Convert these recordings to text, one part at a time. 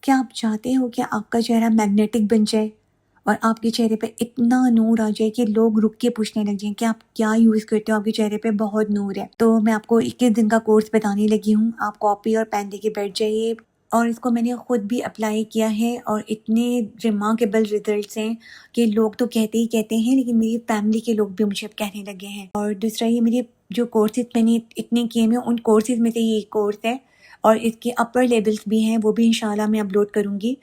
کیا آپ چاہتے ہو کہ آپ کا چہرہ میگنیٹک بن جائے اور آپ کے چہرے پہ اتنا نور آ جائے کہ لوگ رک کے پوچھنے لگ جائیں کہ آپ کیا یوز کرتے ہو، آپ کے چہرے پہ بہت نور ہے؟ تو میں آپ کو 21 دن کا کورس بتانے لگی ہوں. آپ کاپی اور پین لے کے بیٹھ جائیے. اور اس کو میں نے خود بھی اپلائی کیا ہے اور اتنے ریمارکیبل ریزلٹس ہیں کہ لوگ تو کہتے ہی کہتے ہیں، لیکن میری فیملی کے لوگ بھی مجھے اب کہنے لگے ہیں. اور دوسرا یہ میری جو کورسز میں نے اتنے کیے ہیں ان کورسز میں سے یہ کورس ہے، اور اس کے اپر لیولس بھی ہیں، وہ بھی انشاءاللہ میں اپلوڈ کروں گی.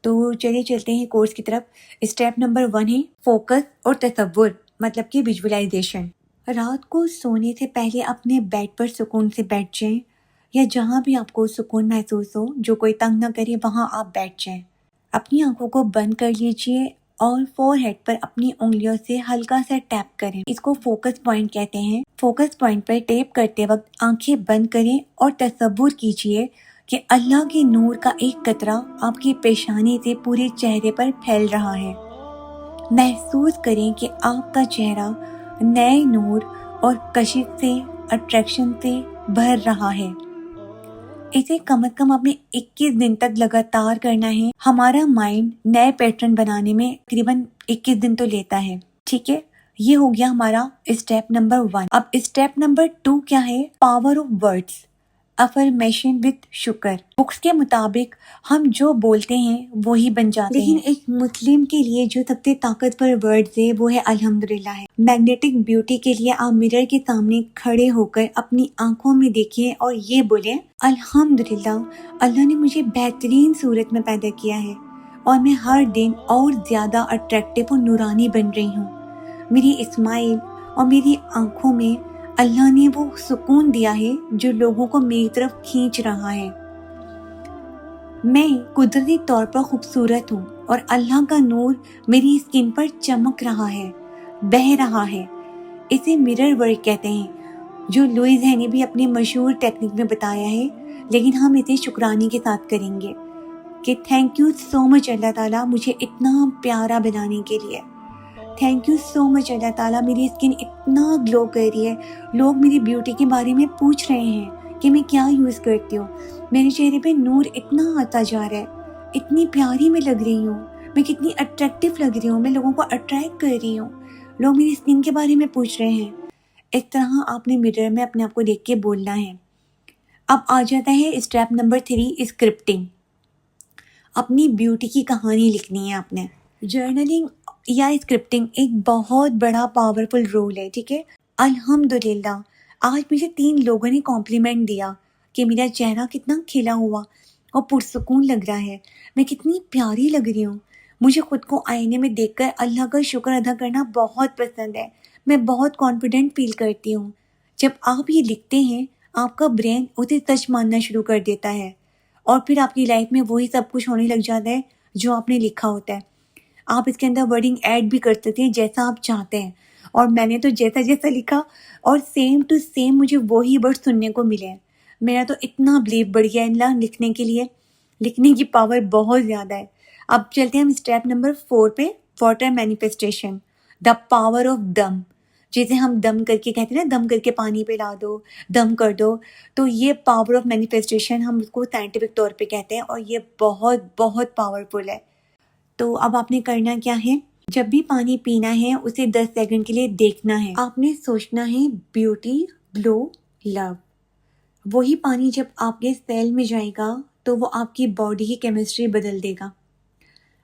تو چلیے چلتے ہیں کورس کی طرف. اسٹیپ نمبر 1 ہے فوکس اور تصور، مطلب کہ ویژولائزیشن. رات کو سونے سے پہلے اپنے بیڈ پر سکون سے بیٹھ جائیں، یا جہاں بھی آپ کو سکون محسوس ہو، جو کوئی تنگ نہ کرے وہاں آپ بیٹھ جائیں. اپنی آنکھوں کو بند کر لیجئے اور فور ہیڈ پر اپنی انگلیوں سے ہلکا سا ٹیپ کریں. اس کو فوکس پوائنٹ کہتے ہیں. فوکس پوائنٹ پر ٹیپ کرتے وقت آنکھیں بند کریں اور تصور کیجئے کہ اللہ کے نور کا ایک قطرہ آپ کی پیشانی سے پورے چہرے پر پھیل رہا ہے. محسوس کریں کہ آپ کا چہرہ نئے نور اور کشش سے، اٹریکشن سے بھر رہا ہے. اسے کم از کم آپ نے 21 دن تک لگاتار کرنا ہے. ہمارا مائنڈ نئے پیٹرن بنانے میں تقریباً 21 دن تو لیتا ہے. ٹھیک ہے، یہ ہو گیا ہمارا اسٹیپ نمبر 1. اب اسٹیپ نمبر 2 کیا ہے؟ Power of words, affirmation with شکر. بکس کے مطابق ہم جو بولتے ہیں وہی بن جاتے ہیں، لیکن ایک مسلم کے لیے جو سب سے طاقتور ورڈز ہے وہ ہے الحمدللہ ہے. میگنیٹک بیوٹی کے لیے آپ مرر کے سامنے کھڑے ہو کر اپنی آنکھوں میں دیکھیں اور یہ بولیں الحمدللہ، اللہ نے مجھے بہترین صورت میں پیدا کیا ہے اور میں ہر دن اور زیادہ اٹریکٹیو اور نورانی بن رہی ہوں. میری اسمائل اور میری آنکھوں میں اللہ نے وہ سکون دیا ہے جو لوگوں کو میری طرف کھینچ رہا ہے. میں قدرتی طور پر خوبصورت ہوں اور اللہ کا نور میری اسکن پر چمک رہا ہے، بہہ رہا ہے. اسے مرر ورک کہتے ہیں، جو لوئز ہے نے بھی اپنے مشہور ٹیکنیک میں بتایا ہے، لیکن ہم اسے شکرانے کے ساتھ کریں گے کہ تھینک یو سو مچ اللہ تعالیٰ مجھے اتنا پیارا بنانے کے لیے. تھینک یو سو مچ اللہ تعالیٰ، میری اسکن اتنا گلو کر رہی ہے. لوگ میری بیوٹی کے بارے میں پوچھ رہے ہیں کہ میں کیا یوز کرتی ہوں. میرے چہرے پہ نور اتنا آتا جا رہا ہے، اتنی پیاری میں لگ رہی ہوں، میں کتنی اٹریکٹیو لگ رہی ہوں، میں لوگوں کو اٹریکٹ کر رہی ہوں، لوگ میری اسکن کے بارے میں پوچھ رہے ہیں. اس طرح آپ نے مرر میں اپنے آپ کو دیکھ کے بولنا ہے. اب آ جاتا ہے اسٹیپ نمبر 3، اسکرپٹنگ. اپنی بیوٹی کی کہانی لکھنی ہے آپ نے. جرنلنگ یا اسکرپٹنگ ایک بہت بڑا پاورفل رول ہے. ٹھیک ہے، الحمدللہ آج مجھے 3 لوگوں نے کمپلیمنٹ دیا کہ میرا چہرہ کتنا کھلا ہوا اور پرسکون لگ رہا ہے، میں کتنی پیاری لگ رہی ہوں. مجھے خود کو آئینے میں دیکھ کر اللہ کا شکر ادا کرنا بہت پسند ہے. میں بہت کانفیڈنٹ فیل کرتی ہوں. جب آپ یہ لکھتے ہیں آپ کا برین اسے سچ ماننا شروع کر دیتا ہے، اور پھر آپ کی لائف میں وہی سب کچھ ہونے لگ جاتا ہے جو آپ نے لکھا ہوتا ہے. آپ اس کے اندر ورڈنگ ایڈ بھی کر سکتے ہیں جیسا آپ چاہتے ہیں. اور میں نے تو جیسا جیسا لکھا اور سیم ٹو سیم مجھے وہی ورڈ سننے کو ملے ہیں. میرا تو اتنا بلیو بڑھ گیا ہے اللہ لکھنے کے لیے. لکھنے کی پاور بہت زیادہ ہے. اب چلتے ہیں ہم اسٹیپ نمبر 4 پہ، water manifestation, the power of them. جسے ہم دم کر کے کہتے ہیں نا، دم کر کے پانی پہ لا دو، دم کر دو. تو یہ پاور آف مینیفیسٹیشن ہم اس کو سائنٹیفک طور پہ کہتے ہیں، اور یہ بہت بہت پاورفل ہے. تو اب آپ نے کرنا کیا ہے؟ جب بھی پانی پینا ہے اسے 10 سیکنڈ کے لیے دیکھنا ہے. آپ نے سوچنا ہے بیوٹی، گلو، لو. وہی پانی جب آپ کے سیل میں جائے گا تو وہ آپ کی باڈی کی کیمسٹری بدل دے گا،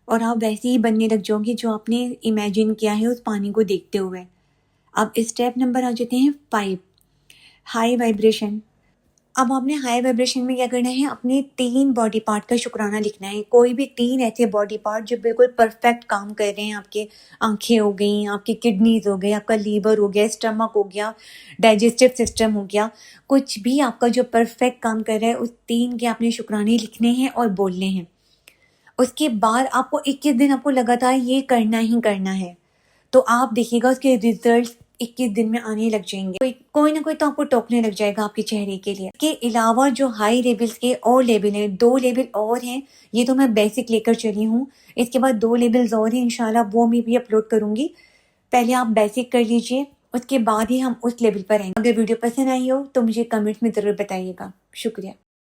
اور آپ ویسے ہی بننے لگ جاؤ گے جو آپ نے امیجن کیا ہے اس پانی کو دیکھتے ہوئے. اب اسٹیپ نمبر آ جاتے ہیں 5، ہائی وائبریشن. اب آپ نے ہائی وائبریشن میں کیا کرنا ہے؟ اپنے 3 باڈی پارٹ کا شکرانہ لکھنا ہے. کوئی بھی 3 ایسے باڈی پارٹ جو بالکل پرفیکٹ کام کر رہے ہیں. آپ کے آنکھیں ہو گئیں، آپ کی کڈنیز ہو گئے، آپ کا لیور ہو گیا، اسٹمک ہو گیا، ڈائجسٹو سسٹم ہو گیا. کچھ بھی آپ کا جو پرفیکٹ کام کر رہا ہے اس 3 کے آپ نے شکرانے لکھنے ہیں اور بولنے ہیں. اس کے بعد آپ کو 21 دن آپ کو لگاتار یہ کرنا ہی کرنا ہے. تو آپ دیکھیے گا اس کے ریزلٹس 21 دن میں آنے لگ جائیں گے. کوئی نہ کوئی تو آپ کو ٹوکنے لگ جائے گا آپ کے چہرے کے لیے. اس کے علاوہ جو ہائی لیولز کے اور لیول ہیں، 2 لیول اور ہیں. یہ تو میں بیسک لے کر چلی ہوں. اس کے بعد 2 لیولز اور ہیں، انشاءاللہ وہ میں بھی اپلوڈ کروں گی. پہلے آپ بیسک کر لیجئے، اس کے بعد ہی ہم اس لیول پر آئیں گے. اگر ویڈیو پسند آئی ہو تو مجھے کمنٹس میں ضرور بتائیے گا. شکریہ.